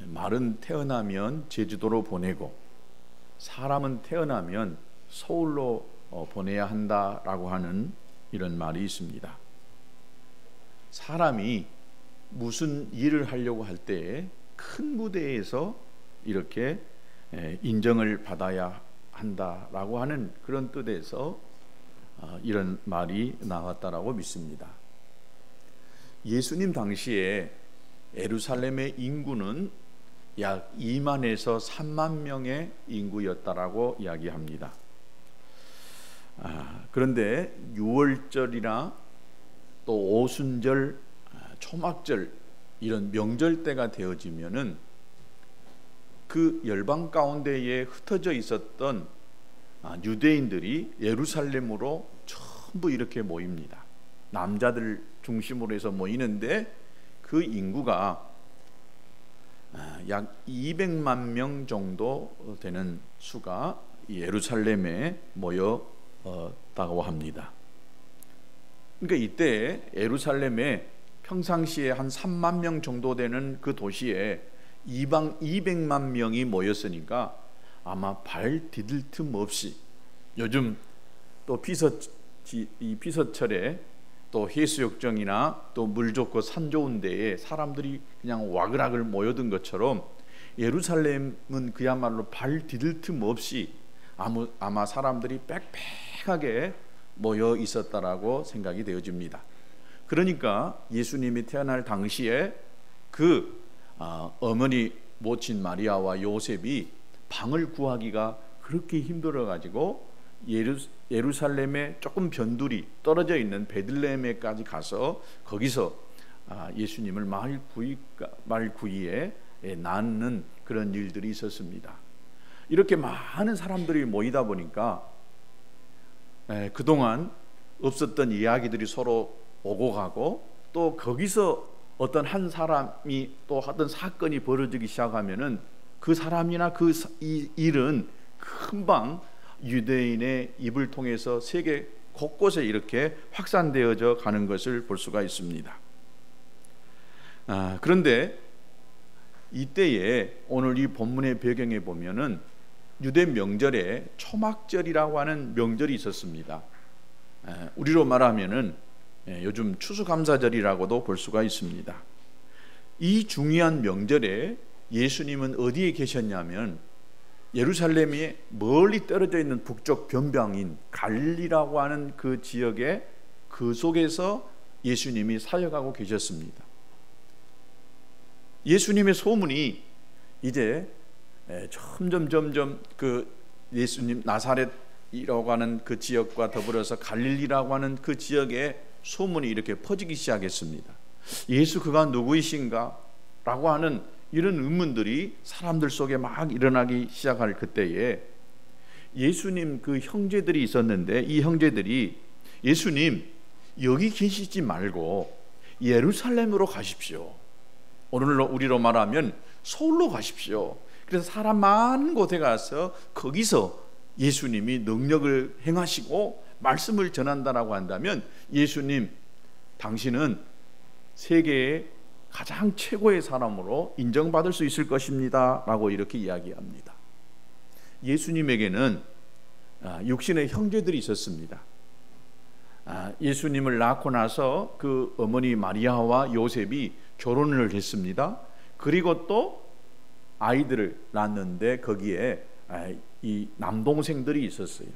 말은 태어나면 제주도로 보내고 사람은 태어나면 서울로 보내야 한다라고 하는 이런 말이 있습니다. 사람이 무슨 일을 하려고 할 때 큰 무대에서 이렇게 인정을 받아야 한다라고 하는 그런 뜻에서 이런 말이 나왔다라고 믿습니다. 예수님 당시에 예루살렘의 인구는 약 2만에서 3만 명의 인구였다라고 이야기합니다. 그런데 유월절이나 또 오순절, 초막절 이런 명절 때가 되어지면은 그 열방 가운데에 흩어져 있었던 유대인들이 예루살렘으로 전부 이렇게 모입니다. 남자들 중심으로 해서 모이는데 그 인구가 약 200만 명 정도 되는 수가 예루살렘에 모였다고 합니다. 그러니까 이때 예루살렘에 평상시에 한 3만 명 정도 되는 그 도시에 이방 200만 명이 모였으니까 아마 발 디딜 틈 없이 요즘 또 비서철에 또 해수욕장이나 또 물 좋고 산 좋은 데에 사람들이 그냥 와글와글 모여든 것처럼 예루살렘은 그야말로 발 디딜 틈 없이 아마 사람들이 빽빽하게 모여 있었다라고 생각이 되어집니다. 그러니까 예수님이 태어날 당시에 그 어머니 모친 마리아와 요셉이 방을 구하기가 그렇게 힘들어 가지고 예루살렘에 조금 변두리 떨어져 있는 베들레헴에까지 가서 거기서 예수님을 말 구이에 낳는 그런 일들이 있었습니다. 이렇게 많은 사람들이 모이다 보니까 그동안 없었던 이야기들이 서로 오고 가고 또 거기서 어떤 한 사람이 또 어떤 사건이 벌어지기 시작하면은 그 사람이나 이 일은 금방 유대인의 입을 통해서 세계 곳곳에 이렇게 확산되어져 가는 것을 볼 수가 있습니다. 그런데 이때에 오늘 이 본문의 배경에 보면은 유대 명절에 초막절이라고 하는 명절이 있었습니다. 우리로 말하면은 요즘 추수감사절이라고도 볼 수가 있습니다. 이 중요한 명절에 예수님은 어디에 계셨냐면 예루살렘이 멀리 떨어져 있는 북쪽 변방인 갈릴리라고 하는 그 지역에 그 속에서 예수님이 사역하고 계셨습니다. 예수님의 소문이 이제 점점 그 예수님 나사렛이라고 하는 그 지역과 더불어서 갈릴리라고 하는 그 지역에 소문이 이렇게 퍼지기 시작했습니다. 예수 그가 누구이신가? 라고 하는 이런 의문들이 사람들 속에 막 일어나기 시작할 그때에 예수님 그 형제들이 있었는데 이 형제들이 예수님 여기 계시지 말고 예루살렘으로 가십시오. 오늘로 우리로 말하면 서울로 가십시오. 그래서 사람 많은 곳에 가서 거기서 예수님이 능력을 행하시고 말씀을 전한다라고 한다면 예수님 당신은 세계의 가장 최고의 사람으로 인정받을 수 있을 것입니다 라고 이렇게 이야기합니다. 예수님에게는 육신의 형제들이 있었습니다. 예수님을 낳고 나서 그 어머니 마리아와 요셉이 결혼을 했습니다. 그리고 또 아이들을 낳았는데 거기에 이 남동생들이 있었어요.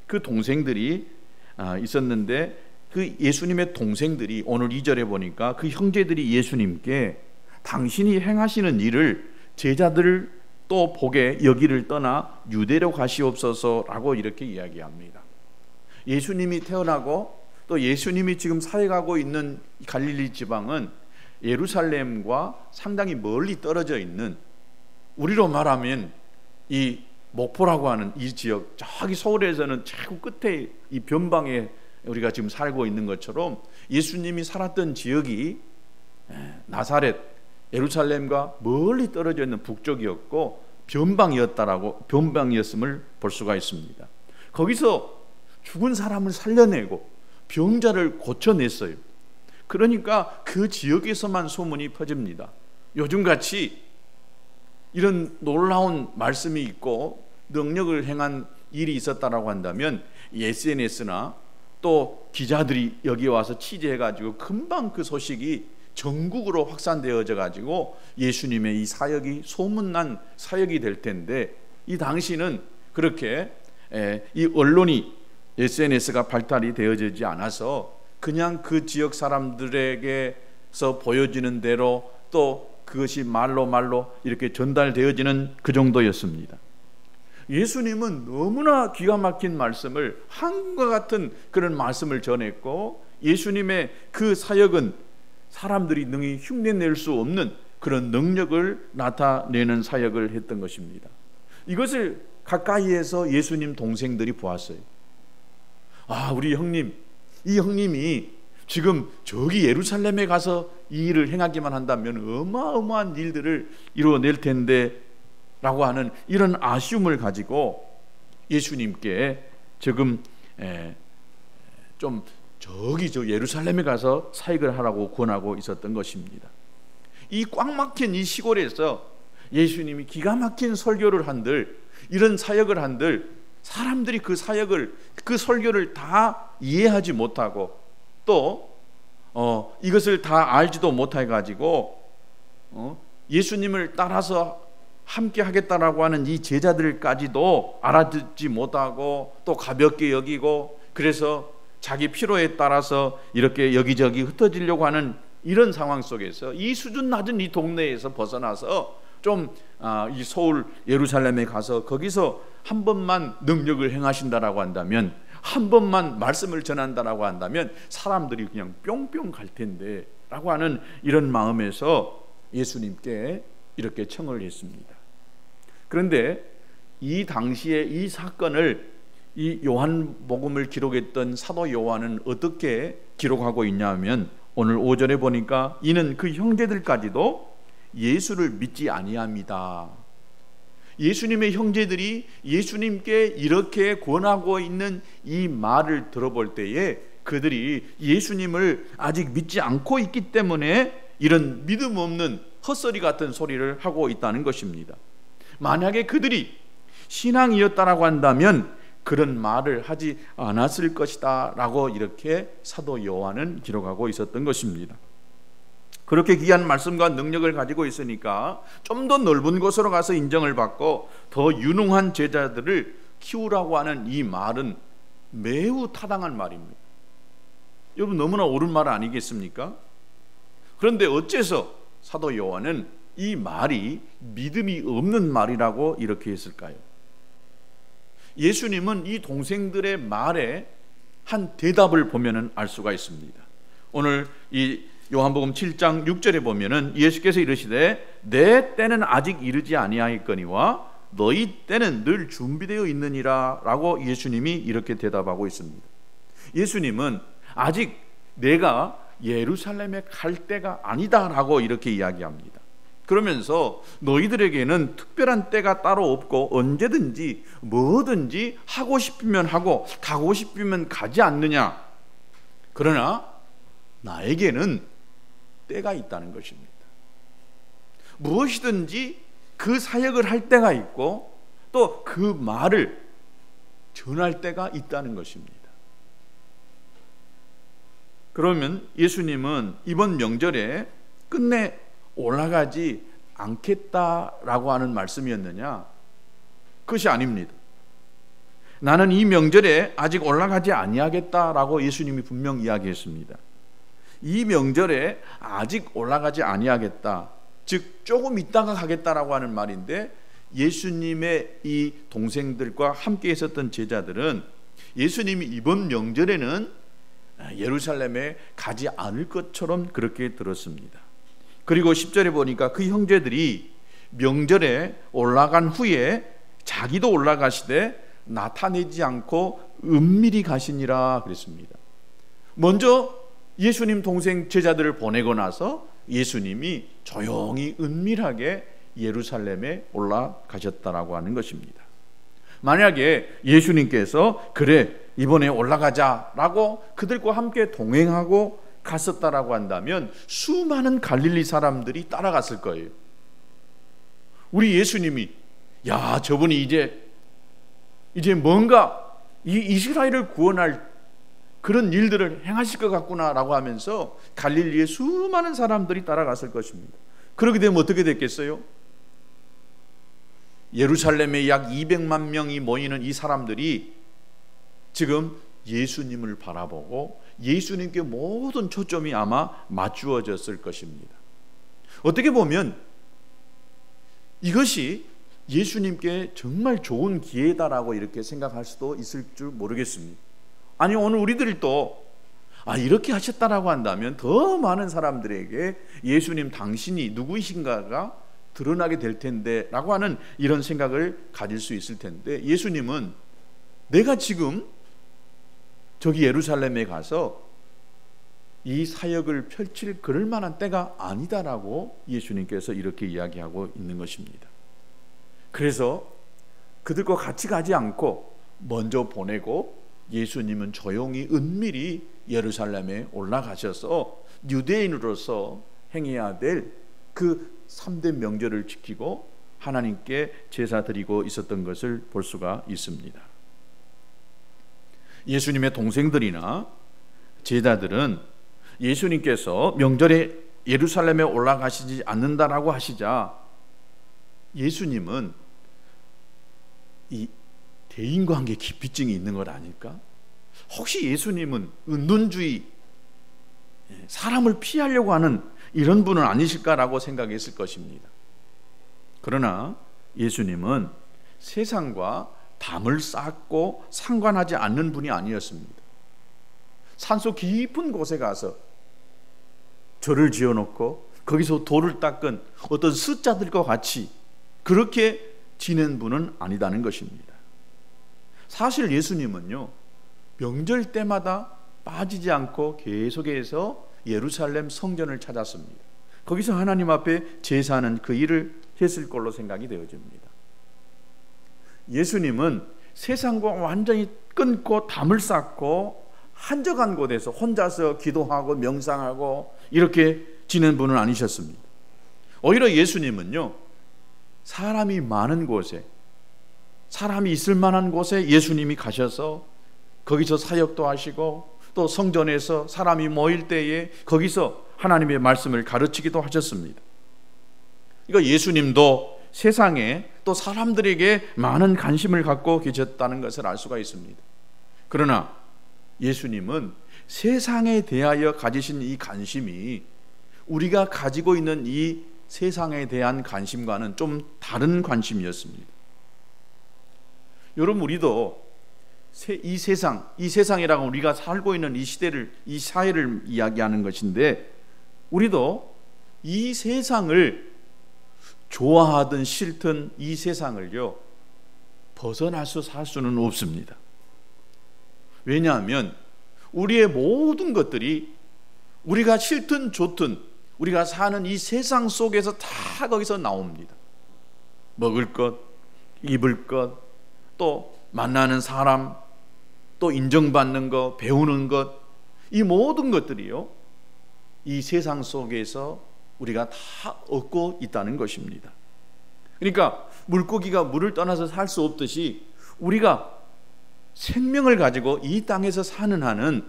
그 동생들이 있었는데 그 예수님의 동생들이 오늘 2절에 보니까 그 형제들이 예수님께 당신이 행하시는 일을 제자들 또 보게 여기를 떠나 유대로 가시옵소서라고 이렇게 이야기합니다. 예수님이 태어나고 또 예수님이 지금 사역하고 있는 갈릴리 지방은 예루살렘과 상당히 멀리 떨어져 있는 우리로 말하면 이 목포라고 하는 이 지역, 저기 서울에서는 최고 끝에 이 변방에 우리가 지금 살고 있는 것처럼 예수님이 살았던 지역이 나사렛, 예루살렘과 멀리 떨어져 있는 북쪽이었고 변방이었음을 볼 수가 있습니다. 거기서 죽은 사람을 살려내고 병자를 고쳐냈어요. 그러니까 그 지역에서만 소문이 퍼집니다. 요즘같이 이런 놀라운 말씀이 있고 능력을 행한 일이 있었다라고 한다면 SNS나 또 기자들이 여기 와서 취재해가지고 금방 그 소식이 전국으로 확산되어져 가지고 예수님의 이 사역이 소문난 사역이 될 텐데, 이 당시는 그렇게 이 언론이 SNS가 발달이 되어지지 않아서 그냥 그 지역 사람들에게서 보여지는 대로 또 그것이 말로 이렇게 전달되어지는 그 정도였습니다. 예수님은 너무나 기가 막힌 말씀을, 한과 같은 그런 말씀을 전했고, 예수님의 그 사역은 사람들이 능히 흉내낼 수 없는 그런 능력을 나타내는 사역을 했던 것입니다. 이것을 가까이에서 예수님 동생들이 보았어요. 아, 우리 형님, 이 형님이 지금 저기 예루살렘에 가서 이 일을 행하기만 한다면 어마어마한 일들을 이루어낼 텐데 라고 하는 이런 아쉬움을 가지고 예수님께 지금 좀 저기 저 예루살렘에 가서 사역을 하라고 권하고 있었던 것입니다. 이 꽉 막힌 이 시골에서 예수님이 기가 막힌 설교를 한들, 이런 사역을 한들 사람들이 그 사역을, 그 설교를 다 이해하지 못하고 또 이것을 다 알지도 못해 가지고 예수님을 따라서 함께 하겠다라고 하는 이 제자들까지도 알아듣지 못하고 또 가볍게 여기고, 그래서 자기 필요에 따라서 이렇게 여기저기 흩어지려고 하는 이런 상황 속에서 이 수준 낮은 이 동네에서 벗어나서 좀 이 서울 예루살렘에 가서 거기서 한 번만 능력을 행하신다라고 한다면, 한 번만 말씀을 전한다라고 한다면 사람들이 그냥 뿅뿅 갈 텐데 라고 하는 이런 마음에서 예수님께 이렇게 청을 했습니다. 그런데 이 당시에 이 사건을 이 요한복음을 기록했던 사도 요한은 어떻게 기록하고 있냐면, 오늘 5절에 보니까 이는 그 형제들까지도 예수를 믿지 아니합니다. 예수님의 형제들이 예수님께 이렇게 권하고 있는 이 말을 들어볼 때에 그들이 예수님을 아직 믿지 않고 있기 때문에 이런 믿음 없는 헛소리 같은 소리를 하고 있다는 것입니다. 만약에 그들이 신앙이었다라고 한다면 그런 말을 하지 않았을 것이다 라고 이렇게 사도 요한은 기록하고 있었던 것입니다. 그렇게 귀한 말씀과 능력을 가지고 있으니까 좀 더 넓은 곳으로 가서 인정을 받고 더 유능한 제자들을 키우라고 하는 이 말은 매우 타당한 말입니다. 여러분, 너무나 옳은 말 아니겠습니까? 그런데 어째서 사도 요한은 이 말이 믿음이 없는 말이라고 이렇게 했을까요? 예수님은 이 동생들의 말에 한 대답을 보면은 알 수가 있습니다. 오늘 이 요한복음 7장 6절에 보면은 예수께서 이르시되 내 때는 아직 이르지 아니하였거니와 너희 때는 늘 준비되어 있느니라 라고 예수님이 이렇게 대답하고 있습니다. 예수님은 아직 내가 예루살렘에 갈 때가 아니다 라고 이렇게 이야기합니다. 그러면서 너희들에게는 특별한 때가 따로 없고 언제든지 뭐든지 하고 싶으면 하고 가고 싶으면 가지 않느냐. 그러나 나에게는 때가 있다는 것입니다. 무엇이든지 그 사역을 할 때가 있고 또 그 말을 전할 때가 있다는 것입니다. 그러면 예수님은 이번 명절에 끝내 올라가지 않겠다라고 하는 말씀이었느냐? 그것이 아닙니다. 나는 이 명절에 아직 올라가지 아니하겠다라고 예수님이 분명 이야기했습니다. 이 명절에 아직 올라가지 아니하겠다, 즉 조금 있다가 가겠다라고 하는 말인데, 예수님의 이 동생들과 함께 있었던 제자들은 예수님이 이번 명절에는 예루살렘에 가지 않을 것처럼 그렇게 들었습니다. 그리고 10절에 보니까 그 형제들이 명절에 올라간 후에 자기도 올라가시되 나타내지 않고 은밀히 가시니라 그랬습니다. 먼저 예수님 동생 제자들을 보내고 나서 예수님이 조용히 은밀하게 예루살렘에 올라가셨다라고 하는 것입니다. 만약에 예수님께서 그래 이번에 올라가자라고 그들과 함께 동행하고 갔었다라고 한다면 수많은 갈릴리 사람들이 따라갔을 거예요. 우리 예수님이 야, 저분이 이제 뭔가 이 이스라엘을 구원할 그런 일들을 행하실 것 같구나라고 하면서 갈릴리에 수많은 사람들이 따라갔을 것입니다. 그렇게 되면 어떻게 됐겠어요? 예루살렘에 약 200만 명이 모이는 이 사람들이 지금 예수님을 바라보고 예수님께 모든 초점이 아마 맞추어졌을 것입니다. 어떻게 보면 이것이 예수님께 정말 좋은 기회다라고 이렇게 생각할 수도 있을 줄 모르겠습니다. 아니, 오늘 우리들이 또 이렇게 하셨다라고 한다면 더 많은 사람들에게 예수님 당신이 누구이신가가 드러나게 될 텐데 라고 하는 이런 생각을 가질 수 있을 텐데, 예수님은 내가 지금 저기 예루살렘에 가서 이 사역을 펼칠 그럴 만한 때가 아니다라고 예수님께서 이렇게 이야기하고 있는 것입니다. 그래서 그들과 같이 가지 않고 먼저 보내고 예수님은 조용히 은밀히 예루살렘에 올라가셔서 유대인으로서 행해야 될 그 3대 명절을 지키고 하나님께 제사 드리고 있었던 것을 볼 수가 있습니다. 예수님의 동생들이나 제자들은 예수님께서 명절에 예루살렘에 올라가시지 않는다라고 하시자 예수님은 이 대인관계 기피증이 있는 것 아닐까? 혹시 예수님은 은둔주의, 사람을 피하려고 하는 이런 분은 아니실까라고 생각했을 것입니다. 그러나 예수님은 세상과 담을 쌓고 상관하지 않는 분이 아니었습니다. 산속 깊은 곳에 가서 절을 지어놓고 거기서 돌을 닦은 어떤 스자들과 같이 그렇게 지낸 분은 아니다는 것입니다. 사실 예수님은요, 명절 때마다 빠지지 않고 계속해서 예루살렘 성전을 찾았습니다. 거기서 하나님 앞에 제사하는 그 일을 했을 걸로 생각이 되어집니다. 예수님은 세상과 완전히 끊고 담을 쌓고 한적한 곳에서 혼자서 기도하고 명상하고 이렇게 지낸 분은 아니셨습니다. 오히려 예수님은요, 사람이 많은 곳에, 사람이 있을 만한 곳에 예수님이 가셔서 거기서 사역도 하시고 또 성전에서 사람이 모일 때에 거기서 하나님의 말씀을 가르치기도 하셨습니다. 그러니까 예수님도 세상에 또 사람들에게 많은 관심을 갖고 계셨다는 것을 알 수가 있습니다. 그러나 예수님은 세상에 대하여 가지신 이 관심이 우리가 가지고 있는 이 세상에 대한 관심과는 좀 다른 관심이었습니다. 여러분, 우리도 이 세상이라고 우리가 살고 있는 이 시대를, 이 사회를 이야기하는 것인데, 우리도 이 세상을 좋아하든 싫든 이 세상을요 벗어나서 살 수는 없습니다. 왜냐하면 우리의 모든 것들이 우리가 싫든 좋든 우리가 사는 이 세상 속에서 다 거기서 나옵니다. 먹을 것, 입을 것, 또 만나는 사람, 또 인정받는 것, 배우는 것, 이 모든 것들이요 이 세상 속에서 우리가 다 얻고 있다는 것입니다. 그러니까 물고기가 물을 떠나서 살 수 없듯이 우리가 생명을 가지고 이 땅에서 사는 한은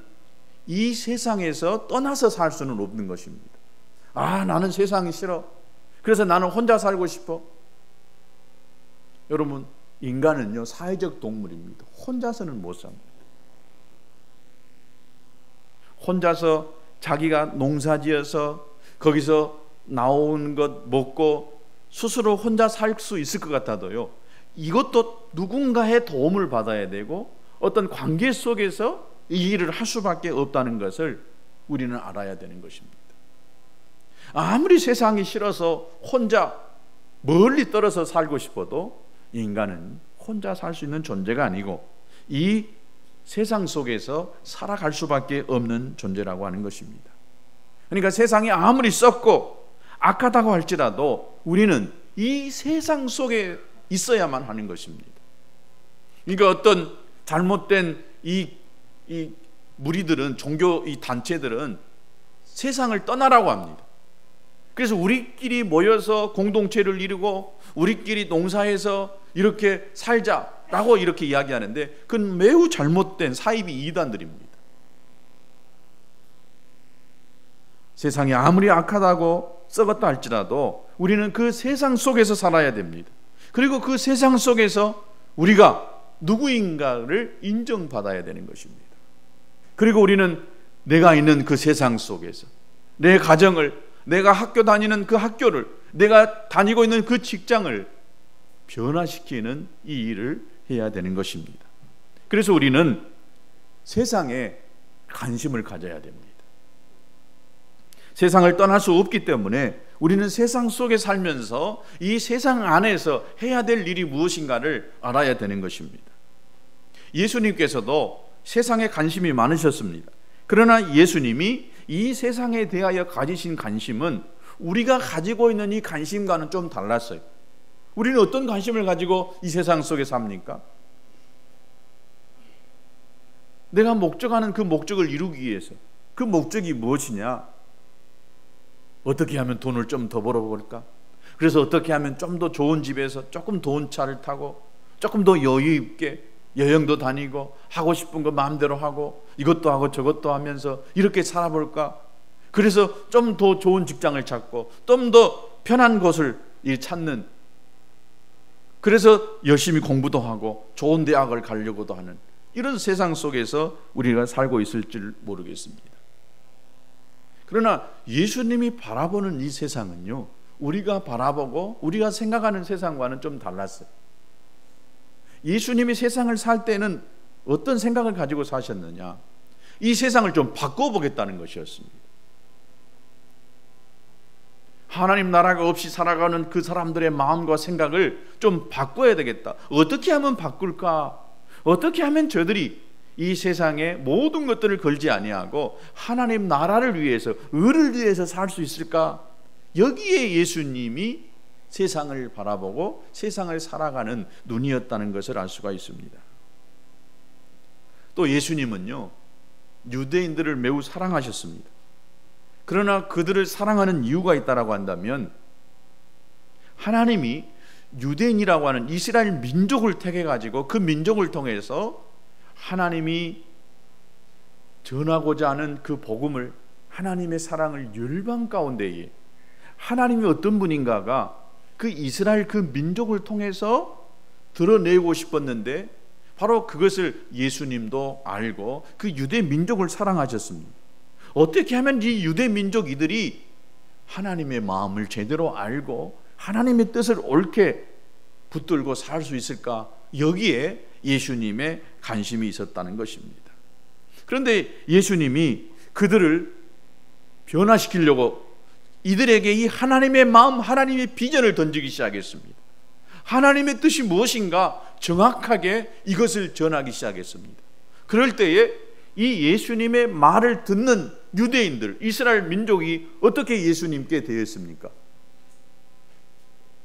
이 세상에서 떠나서 살 수는 없는 것입니다. 나는 세상이 싫어, 그래서 나는 혼자 살고 싶어. 여러분, 인간은요 사회적 동물입니다. 혼자서는 못 삽니다. 혼자서 자기가 농사지어서 거기서 나온 것 먹고 스스로 혼자 살 수 있을 것 같아도요, 이것도 누군가의 도움을 받아야 되고 어떤 관계 속에서 이 일을 할 수밖에 없다는 것을 우리는 알아야 되는 것입니다. 아무리 세상이 싫어서 혼자 멀리 떨어져 살고 싶어도 인간은 혼자 살 수 있는 존재가 아니고 이 세상 속에서 살아갈 수밖에 없는 존재라고 하는 것입니다. 그러니까 세상이 아무리 썩고 악하다고 할지라도 우리는 이 세상 속에 있어야만 하는 것입니다. 그러니까 어떤 잘못된 이 무리들은, 종교 이 단체들은 세상을 떠나라고 합니다. 그래서 우리끼리 모여서 공동체를 이루고 우리끼리 농사해서 이렇게 살자라고 이렇게 이야기하는데 그건 매우 잘못된 사이비 이단들입니다. 세상이 아무리 악하다고 썩었다 할지라도 우리는 그 세상 속에서 살아야 됩니다. 그리고 그 세상 속에서 우리가 누구인가를 인정받아야 되는 것입니다. 그리고 우리는 내가 있는 그 세상 속에서 내 가정을, 내가 학교 다니는 그 학교를, 내가 다니고 있는 그 직장을 변화시키는 이 일을 해야 되는 것입니다. 그래서 우리는 세상에 관심을 가져야 됩니다. 세상을 떠날 수 없기 때문에 우리는 세상 속에 살면서 이 세상 안에서 해야 될 일이 무엇인가를 알아야 되는 것입니다. 예수님께서도 세상에 관심이 많으셨습니다. 그러나 예수님이 이 세상에 대하여 가지신 관심은 우리가 가지고 있는 이 관심과는 좀 달랐어요. 우리는 어떤 관심을 가지고 이 세상 속에 삽니까? 내가 목적하는 그 목적을 이루기 위해서, 그 목적이 무엇이냐? 어떻게 하면 돈을 좀 더 벌어볼까? 그래서 어떻게 하면 좀 더 좋은 집에서 조금 좋은 차를 타고 조금 더 여유 있게 여행도 다니고 하고 싶은 거 마음대로 하고 이것도 하고 저것도 하면서 이렇게 살아볼까? 그래서 좀 더 좋은 직장을 찾고 좀 더 편한 곳을 찾는, 그래서 열심히 공부도 하고 좋은 대학을 가려고도 하는 이런 세상 속에서 우리가 살고 있을 줄 모르겠습니다. 그러나 예수님이 바라보는 이 세상은요, 우리가 바라보고 우리가 생각하는 세상과는 좀 달랐어요. 예수님이 세상을 살 때는 어떤 생각을 가지고 사셨느냐? 이 세상을 좀 바꿔보겠다는 것이었습니다. 하나님 나라가 없이 살아가는 그 사람들의 마음과 생각을 좀 바꿔야 되겠다. 어떻게 하면 바꿀까? 어떻게 하면 저들이 이 세상에 모든 것들을 걸지 아니하고 하나님 나라를 위해서, 의를 위해서 살 수 있을까? 여기에 예수님이 세상을 바라보고 세상을 살아가는 눈이었다는 것을 알 수가 있습니다. 또 예수님은요, 유대인들을 매우 사랑하셨습니다. 그러나 그들을 사랑하는 이유가 있다라고 한다면, 하나님이 유대인이라고 하는 이스라엘 민족을 택해 가지고 그 민족을 통해서 하나님이 전하고자 하는 그 복음을, 하나님의 사랑을 열방 가운데에 하나님이 어떤 분인가가 그 이스라엘 그 민족을 통해서 드러내고 싶었는데, 바로 그것을 예수님도 알고 그 유대 민족을 사랑하셨습니다. 어떻게 하면 이 유대 민족 이들이 하나님의 마음을 제대로 알고 하나님의 뜻을 옳게 붙들고 살 수 있을까? 여기에 예수님의 관심이 있었다는 것입니다. 그런데 예수님이 그들을 변화시키려고 이들에게 이 하나님의 마음, 하나님의 비전을 던지기 시작했습니다. 하나님의 뜻이 무엇인가 정확하게 이것을 전하기 시작했습니다. 그럴 때에 이 예수님의 말을 듣는 유대인들, 이스라엘 민족이 어떻게 예수님께 대했습니까?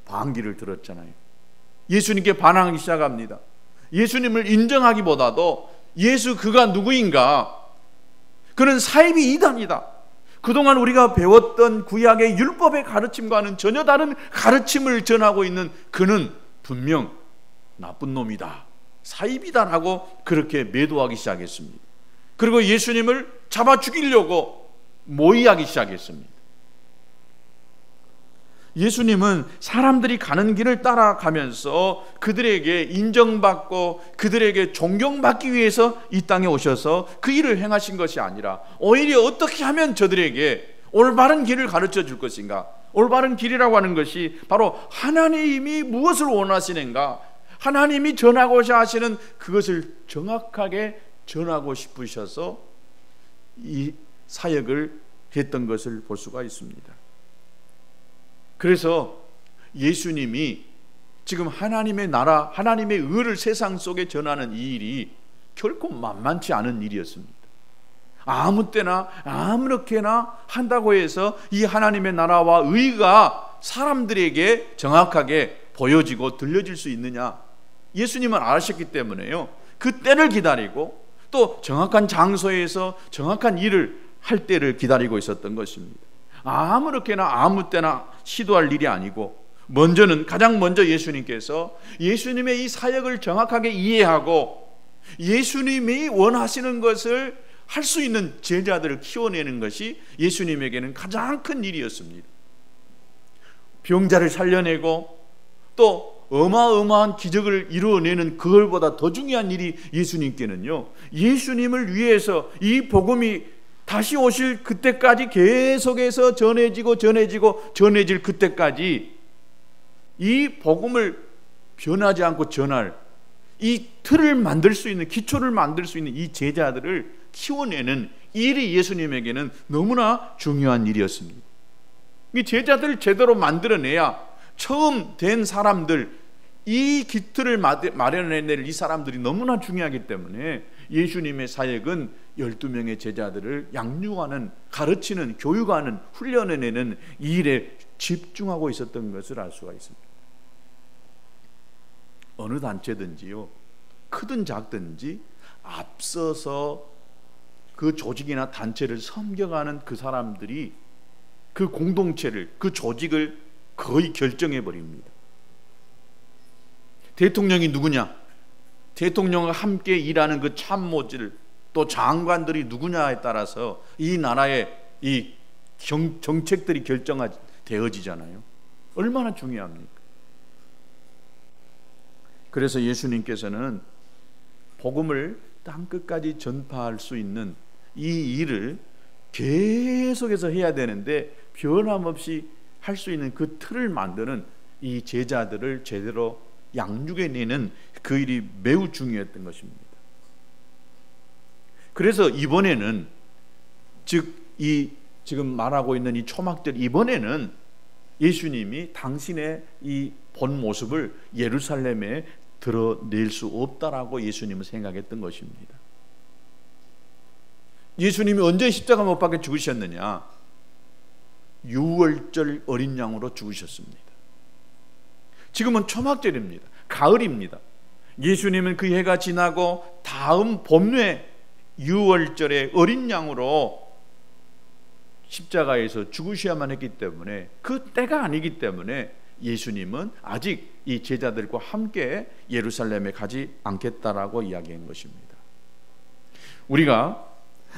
반기를 들었잖아요. 예수님께 반항하기 시작합니다. 예수님을 인정하기보다도 예수 그가 누구인가? 그는 사이비 이단이다. 그동안 우리가 배웠던 구약의 율법의 가르침과는 전혀 다른 가르침을 전하고 있는 그는 분명 나쁜 놈이다, 사이비다라고 그렇게 매도하기 시작했습니다. 그리고 예수님을 잡아 죽이려고 모의하기 시작했습니다. 예수님은 사람들이 가는 길을 따라가면서 그들에게 인정받고 그들에게 존경받기 위해서 이 땅에 오셔서 그 일을 행하신 것이 아니라, 오히려 어떻게 하면 저들에게 올바른 길을 가르쳐 줄 것인가? 올바른 길이라고 하는 것이 바로 하나님이 무엇을 원하시는가, 하나님이 전하고자 하시는 그것을 정확하게 전하고 싶으셔서 이 사역을 했던 것을 볼 수가 있습니다. 그래서 예수님이 지금 하나님의 나라, 하나님의 의를 세상 속에 전하는 이 일이 결코 만만치 않은 일이었습니다. 아무 때나 아무렇게나 한다고 해서 이 하나님의 나라와 의가 사람들에게 정확하게 보여지고 들려질 수 있느냐? 예수님은 아셨기 때문에요, 그 때를 기다리고 또 정확한 장소에서 정확한 일을 할 때를 기다리고 있었던 것입니다. 아무렇게나 아무 때나 시도할 일이 아니고 가장 먼저 예수님의 이 사역을 정확하게 이해하고 예수님이 원하시는 것을 할 수 있는 제자들을 키워내는 것이 예수님에게는 가장 큰 일이었습니다. 병자를 살려내고 또 어마어마한 기적을 이루어내는 그걸보다 더 중요한 일이 예수님께는요, 예수님을 위해서 이 복음이 다시 오실 그때까지 계속해서 전해질 그때까지 이 복음을 변하지 않고 전할 이 틀을 만들 수 있는, 기초를 만들 수 있는 이 제자들을 키워내는 일이 예수님에게는 너무나 중요한 일이었습니다. 이 제자들을 제대로 만들어내야 처음 된 사람들, 이 기틀을 마련해낼 이 사람들이 너무나 중요하기 때문에 예수님의 사역은 12명의 제자들을 양육하는, 가르치는, 교육하는, 훈련해내는 이 일에 집중하고 있었던 것을 알 수가 있습니다. 어느 단체든지요, 크든 작든지 앞서서 그 조직이나 단체를 섬겨가는 그 사람들이 그 공동체를, 그 조직을 거의 결정해 버립니다. 대통령이 누구냐, 대통령과 함께 일하는 그 참모들, 또 장관들이 누구냐에 따라서 이 나라의 이 정책들이 결정되어지잖아요. 얼마나 중요합니까? 그래서 예수님께서는 복음을 땅끝까지 전파할 수 있는 이 일을 계속해서 해야 되는데 변함없이 할 수 있는 그 틀을 만드는 이 제자들을 제대로 양육해내는 그 일이 매우 중요했던 것입니다. 그래서 이번에는, 지금 말하고 있는 이 초막절 이번에는 예수님이 당신의 이 본 모습을 예루살렘에 드러낼 수 없다라고 예수님은 생각했던 것입니다. 예수님이 언제 십자가 못 박혀 죽으셨느냐? 6월절 어린 양으로 죽으셨습니다. 지금은 초막절입니다. 가을입니다. 예수님은 그 해가 지나고 다음 봄에 6월절에 어린 양으로 십자가에서 죽으셔야만 했기 때문에, 그 때가 아니기 때문에 예수님은 아직 이 제자들과 함께 예루살렘에 가지 않겠다라고 이야기한 것입니다. 우리가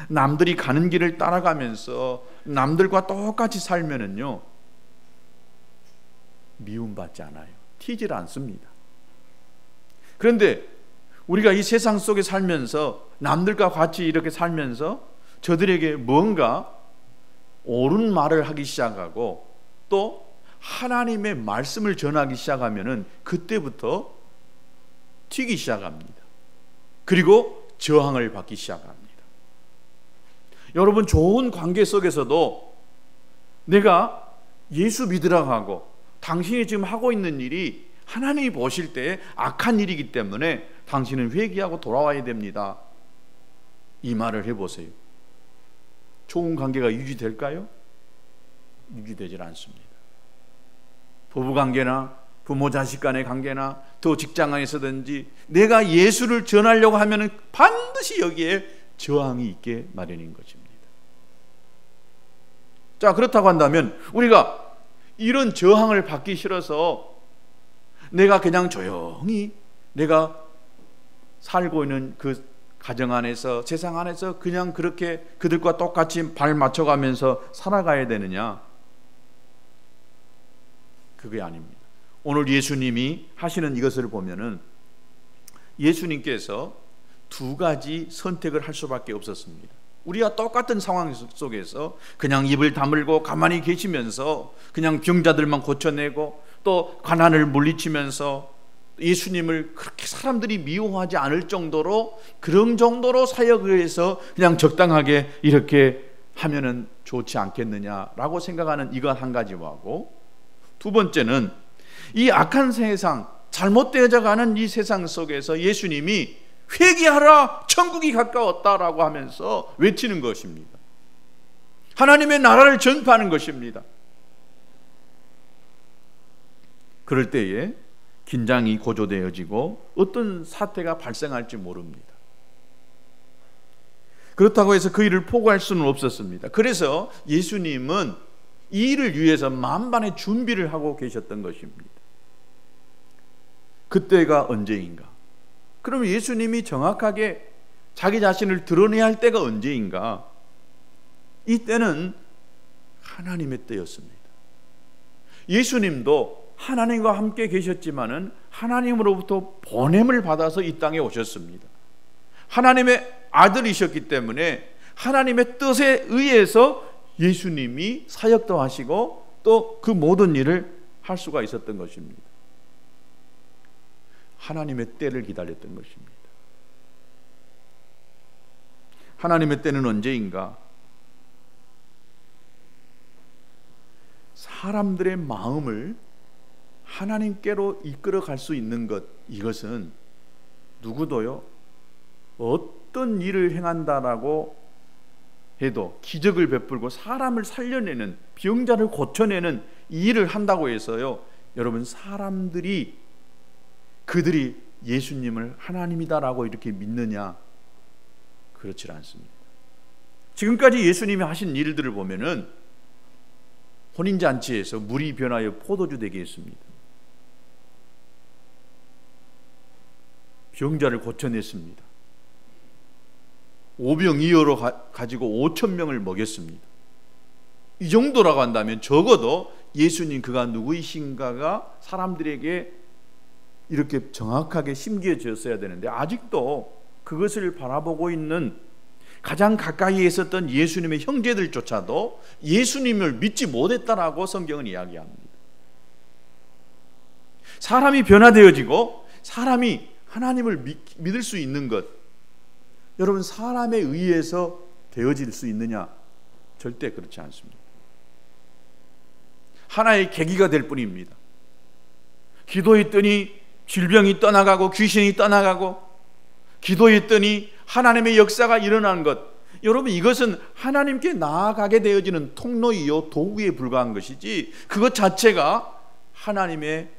남들이 가는 길을 따라가면서 남들과 똑같이 살면은요, 미움받지 않아요. 튀질 않습니다. 그런데 우리가 이 세상 속에 살면서 남들과 같이 이렇게 살면서 저들에게 뭔가 옳은 말을 하기 시작하고 또 하나님의 말씀을 전하기 시작하면은 그때부터 튀기 시작합니다. 그리고 저항을 받기 시작합니다. 여러분, 좋은 관계 속에서도 내가 예수 믿으라고 하고 당신이 지금 하고 있는 일이 하나님이 보실 때 악한 일이기 때문에 당신은 회개하고 돌아와야 됩니다, 이 말을 해보세요. 좋은 관계가 유지될까요? 유지되질 않습니다. 부부관계나 부모 자식 간의 관계나 또 직장 안에서든지 내가 예수를 전하려고 하면 반드시 여기에 저항이 있게 마련인 것입니다. 자, 그렇다고 한다면 우리가 이런 저항을 받기 싫어서 내가 그냥 조용히 내가 살고 있는 그 가정 안에서, 세상 안에서 그냥 그렇게 그들과 똑같이 발 맞춰가면서 살아가야 되느냐? 그게 아닙니다. 오늘 예수님이 하시는 이것을 보면은 예수님께서 두 가지 선택을 할 수밖에 없었습니다. 우리가 똑같은 상황 속에서 그냥 입을 다물고 가만히 계시면서 그냥 병자들만 고쳐내고 또 가난을 물리치면서 예수님을 그렇게 사람들이 미워하지 않을 정도로, 그런 정도로 사역을 해서 그냥 적당하게 이렇게 하면은 좋지 않겠느냐라고 생각하는 이것 한 가지하고, 두 번째는 이 악한 세상, 잘못되어져 가는 이 세상 속에서 예수님이 회개하라, 천국이 가까웠다라고 하면서 외치는 것입니다. 하나님의 나라를 전파하는 것입니다. 그럴 때에 긴장이 고조되어지고 어떤 사태가 발생할지 모릅니다. 그렇다고 해서 그 일을 포기할 수는 없었습니다. 그래서 예수님은 이 일을 위해서 만반의 준비를 하고 계셨던 것입니다. 그때가 언제인가? 그러면 예수님이 정확하게 자기 자신을 드러내야 할 때가 언제인가? 이때는 하나님의 때였습니다. 예수님도 하나님과 함께 계셨지만은 하나님으로부터 보냄을 받아서 이 땅에 오셨습니다. 하나님의 아들이셨기 때문에 하나님의 뜻에 의해서 예수님이 사역도 하시고 또 그 모든 일을 할 수가 있었던 것입니다. 하나님의 때를 기다렸던 것입니다. 하나님의 때는 언제인가? 사람들의 마음을 하나님께로 이끌어 갈 수 있는 것, 이것은 누구도요, 어떤 일을 행한다라고 해도, 기적을 베풀고 사람을 살려내는, 병자를 고쳐내는 이 일을 한다고 해서요, 여러분, 사람들이 그들이 예수님을 하나님이다라고 이렇게 믿느냐? 그렇지 않습니다. 지금까지 예수님이 하신 일들을 보면은 혼인잔치에서 물이 변하여 포도주 되게 했습니다. 병자를 고쳐냈습니다. 오병이어로 가지고 5,000명을 먹였습니다. 이 정도라고 한다면 적어도 예수님 그가 누구이신가가 사람들에게 이렇게 정확하게 심겨졌어야 되는데, 아직도 그것을 바라보고 있는 가장 가까이에 있었던 예수님의 형제들조차도 예수님을 믿지 못했다라고 성경은 이야기합니다. 사람이 변화되어지고 사람이 하나님을 믿을 수 있는 것, 여러분, 사람에 의해서 되어질 수 있느냐? 절대 그렇지 않습니다. 하나의 계기가 될 뿐입니다. 기도했더니 질병이 떠나가고 귀신이 떠나가고, 기도했더니 하나님의 역사가 일어나는 것, 여러분, 이것은 하나님께 나아가게 되어지는 통로이요 도구에 불과한 것이지, 그것 자체가 하나님의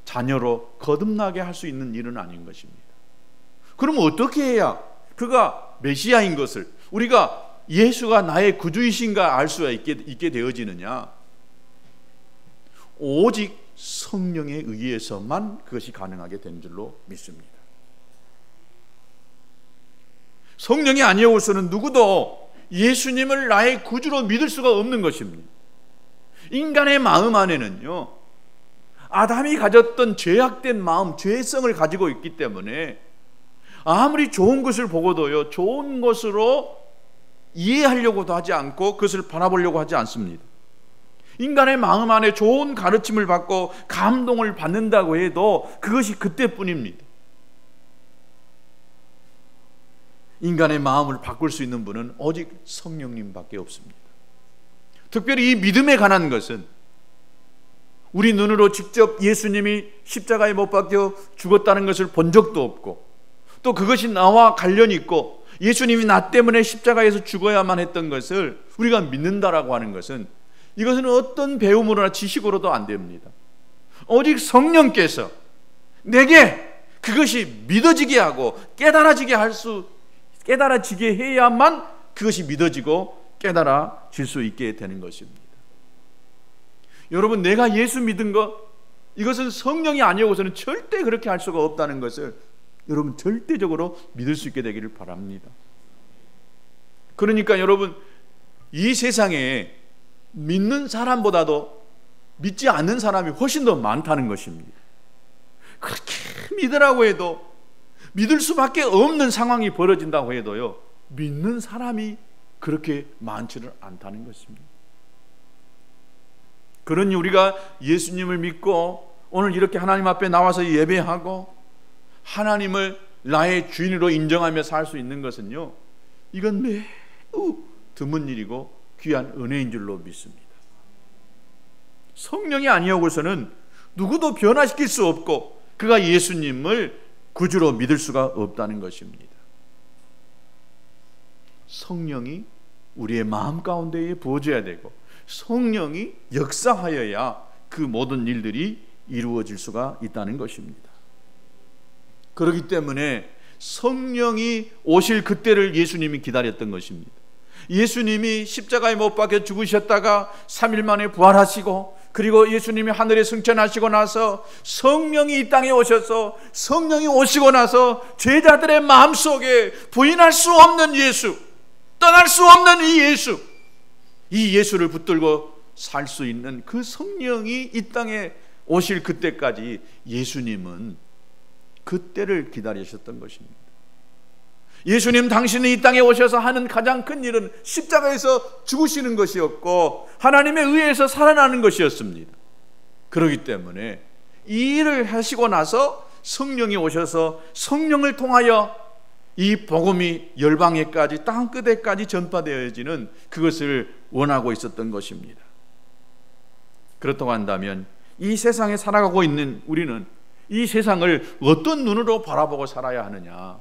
자녀로 거듭나게 할 수 있는 일은 아닌 것입니다. 그러면 어떻게 해야 그가 메시아인 것을, 우리가 예수가 나의 구주이신가 알 수가 있게 되어지느냐? 오직 성령에 의해서만 그것이 가능하게 된 줄로 믿습니다. 성령이 아니어서는 누구도 예수님을 나의 구주로 믿을 수가 없는 것입니다. 인간의 마음 안에는요, 아담이 가졌던 죄악된 마음, 죄성을 가지고 있기 때문에 아무리 좋은 것을 보고도요, 좋은 것으로 이해하려고도 하지 않고 그것을 바라보려고 하지 않습니다. 인간의 마음 안에 좋은 가르침을 받고 감동을 받는다고 해도 그것이 그때뿐입니다. 인간의 마음을 바꿀 수 있는 분은 오직 성령님밖에 없습니다. 특별히 이 믿음에 관한 것은 우리 눈으로 직접 예수님이 십자가에 못 박혀 죽었다는 것을 본 적도 없고, 또 그것이 나와 관련이 있고 예수님이 나 때문에 십자가에서 죽어야만 했던 것을 우리가 믿는다라고 하는 것은, 이것은 어떤 배움으로나 지식으로도 안 됩니다. 오직 성령께서 내게 그것이 믿어지게 하고 깨달아지게 해야만 그것이 믿어지고 깨달아질 수 있게 되는 것입니다. 여러분, 내가 예수 믿은 것, 이것은 성령이 아니고서는 절대 그렇게 할 수가 없다는 것을 여러분 절대적으로 믿을 수 있게 되기를 바랍니다. 그러니까 여러분, 이 세상에 믿는 사람보다도 믿지 않는 사람이 훨씬 더 많다는 것입니다. 그렇게 믿으라고 해도, 믿을 수밖에 없는 상황이 벌어진다고 해도요, 믿는 사람이 그렇게 많지는 않다는 것입니다. 그러니 우리가 예수님을 믿고 오늘 이렇게 하나님 앞에 나와서 예배하고 하나님을 나의 주인으로 인정하며 살 수 있는 것은요, 이건 매우 드문 일이고 귀한 은혜인 줄로 믿습니다. 성령이 아니오고서는 누구도 변화시킬 수 없고 그가 예수님을 구주로 믿을 수가 없다는 것입니다. 성령이 우리의 마음 가운데에 부어져야 되고 성령이 역사하여야 그 모든 일들이 이루어질 수가 있다는 것입니다. 그렇기 때문에 성령이 오실 그때를 예수님이 기다렸던 것입니다. 예수님이 십자가에 못 박혀 죽으셨다가 3일 만에 부활하시고, 그리고 예수님이 하늘에 승천하시고 나서 성령이 이 땅에 오셔서, 성령이 오시고 나서 제자들의 마음속에 부인할 수 없는 예수, 떠날 수 없는 이 예수, 이 예수를 붙들고 살 수 있는 그 성령이 이 땅에 오실 그때까지 예수님은 그때를 기다리셨던 것입니다. 예수님 당신이 이 땅에 오셔서 하는 가장 큰 일은 십자가에서 죽으시는 것이었고 하나님의 의해서 살아나는 것이었습니다. 그렇기 때문에 이 일을 하시고 나서 성령이 오셔서 성령을 통하여 이 복음이 열방에까지, 땅 끝에까지 전파되어지는 그것을 원하고 있었던 것입니다. 그렇다고 한다면 이 세상에 살아가고 있는 우리는 이 세상을 어떤 눈으로 바라보고 살아야 하느냐?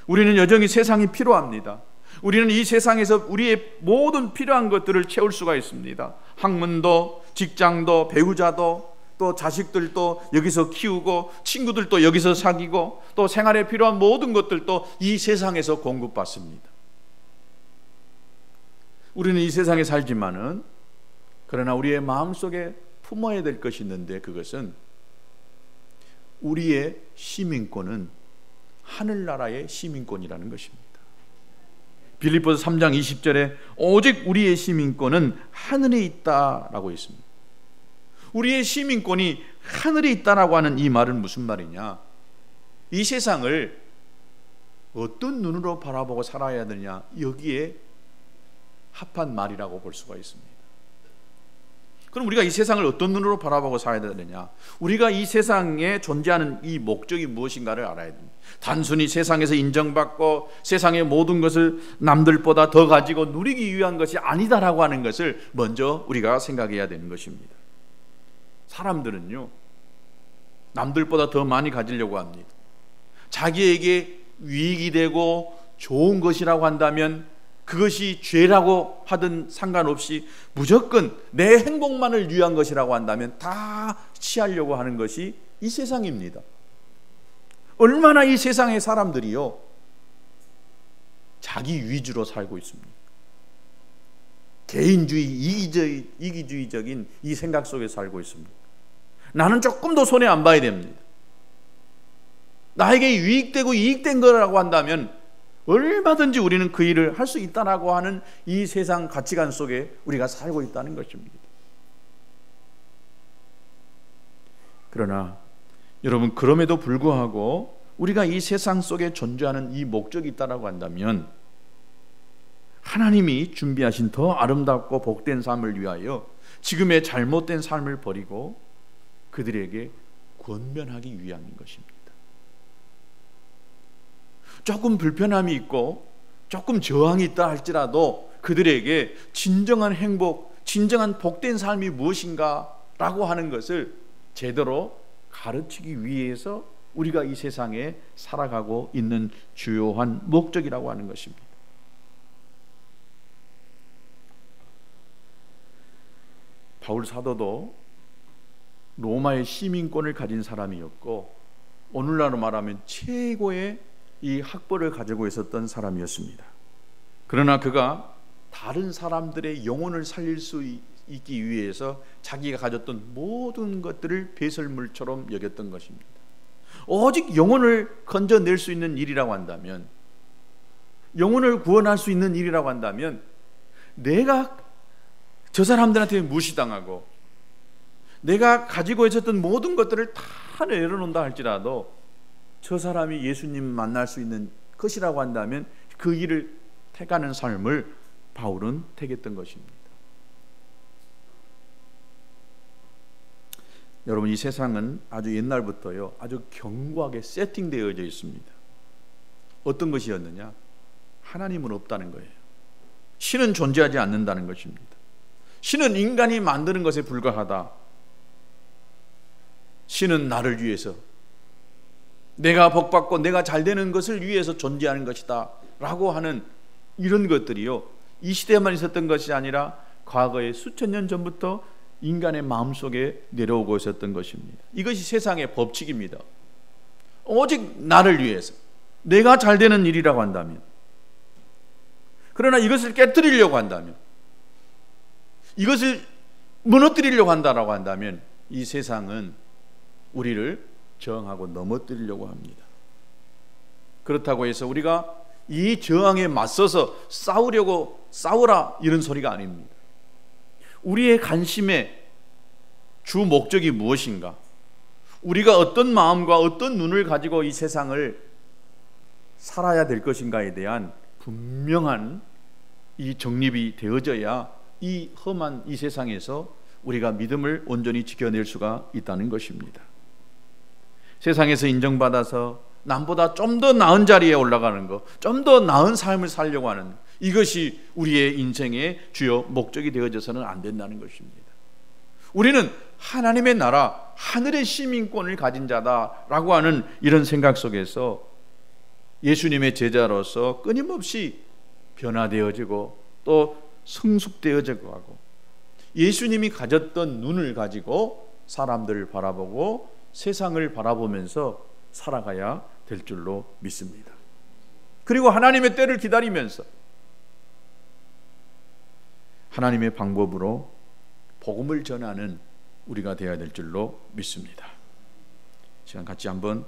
우리는 여전히 세상이 필요합니다. 우리는 이 세상에서 우리의 모든 필요한 것들을 채울 수가 있습니다. 학문도, 직장도, 배우자도, 또 자식들도 여기서 키우고, 친구들도 여기서 사귀고, 또 생활에 필요한 모든 것들도 이 세상에서 공급받습니다. 우리는 이 세상에 살지만은, 그러나 우리의 마음속에 품어야 될 것이 있는데, 그것은 우리의 시민권은 하늘나라의 시민권이라는 것입니다. 빌립보서 3장 20절에 오직 우리의 시민권은 하늘에 있다라고 있습니다. 우리의 시민권이 하늘에 있다라고 하는 이 말은 무슨 말이냐? 이 세상을 어떤 눈으로 바라보고 살아야 되느냐, 여기에 합한 말이라고 볼 수가 있습니다. 그럼 우리가 이 세상을 어떤 눈으로 바라보고 살아야 되느냐? 우리가 이 세상에 존재하는 이 목적이 무엇인가를 알아야 됩니다. 단순히 세상에서 인정받고 세상의 모든 것을 남들보다 더 가지고 누리기 위한 것이 아니다라고 하는 것을 먼저 우리가 생각해야 되는 것입니다. 사람들은요, 남들보다 더 많이 가지려고 합니다. 자기에게 유익이 되고 좋은 것이라고 한다면 그것이 죄라고 하든 상관없이 무조건 내 행복만을 위한 것이라고 한다면 다 취하려고 하는 것이 이 세상입니다. 얼마나 이 세상의 사람들이요, 자기 위주로 살고 있습니다. 개인주의, 이기주의적인 이 생각 속에 살고 있습니다. 나는 조금 더 손해 안 봐야 됩니다. 나에게 유익되고 이익된 거라고 한다면 얼마든지 우리는 그 일을 할 수 있다라고 하는 이 세상 가치관 속에 우리가 살고 있다는 것입니다. 그러나 여러분, 그럼에도 불구하고 우리가 이 세상 속에 존재하는 이 목적이 있다라고 한다면 하나님이 준비하신 더 아름답고 복된 삶을 위하여 지금의 잘못된 삶을 버리고 그들에게 권면하기 위함인 것입니다. 조금 불편함이 있고 조금 저항이 있다 할지라도 그들에게 진정한 행복, 진정한 복된 삶이 무엇인가라고 하는 것을 제대로 가르치기 위해서 우리가 이 세상에 살아가고 있는 주요한 목적이라고 하는 것입니다. 바울 사도도 로마의 시민권을 가진 사람이었고 오늘날로 말하면 최고의 이 학벌을 가지고 있었던 사람이었습니다. 그러나 그가 다른 사람들의 영혼을 살릴 수 있기 위해서 자기가 가졌던 모든 것들을 배설물처럼 여겼던 것입니다. 오직 영혼을 건져낼 수 있는 일이라고 한다면, 영혼을 구원할 수 있는 일이라고 한다면 내가 저 사람들한테 무시당하고 내가 가지고 있었던 모든 것들을 다 내려놓는다 할지라도 저 사람이 예수님 만날 수 있는 것이라고 한다면 그 일을 택하는 삶을 바울은 택했던 것입니다. 여러분, 이 세상은 아주 옛날부터요, 아주 견고하게 세팅되어져 있습니다. 어떤 것이었느냐? 하나님은 없다는 거예요. 신은 존재하지 않는다는 것입니다. 신은 인간이 만드는 것에 불과하다. 신은 나를 위해서, 내가 복받고 내가 잘되는 것을 위해서 존재하는 것이다 라고 하는 이런 것들이요, 이 시대에만 있었던 것이 아니라 과거에 수천 년 전부터 인간의 마음속에 내려오고 있었던 것입니다. 이것이 세상의 법칙입니다. 오직 나를 위해서, 내가 잘 되는 일이라고 한다면, 그러나 이것을 깨뜨리려고 한다면, 이것을 무너뜨리려고 한다라고 한다면 이 세상은 우리를 저항하고 넘어뜨리려고 합니다. 그렇다고 해서 우리가 이 저항에 맞서서 싸우라 이런 소리가 아닙니다. 우리의 관심의 주 목적이 무엇인가? 우리가 어떤 마음과 어떤 눈을 가지고 이 세상을 살아야 될 것인가에 대한 분명한 이 정립이 되어져야 이 험한 이 세상에서 우리가 믿음을 온전히 지켜낼 수가 있다는 것입니다. 세상에서 인정받아서 남보다 좀 더 나은 자리에 올라가는 것, 좀 더 나은 삶을 살려고 하는, 이것이 우리의 인생의 주요 목적이 되어져서는 안 된다는 것입니다. 우리는 하나님의 나라, 하늘의 시민권을 가진 자다라고 하는 이런 생각 속에서 예수님의 제자로서 끊임없이 변화되어지고 또 성숙되어지고 하고, 예수님이 가졌던 눈을 가지고 사람들을 바라보고 세상을 바라보면서 살아가야 될 줄로 믿습니다. 그리고 하나님의 때를 기다리면서 하나님의 방법으로 복음을 전하는 우리가 되어야 될 줄로 믿습니다. 시간 같이 한번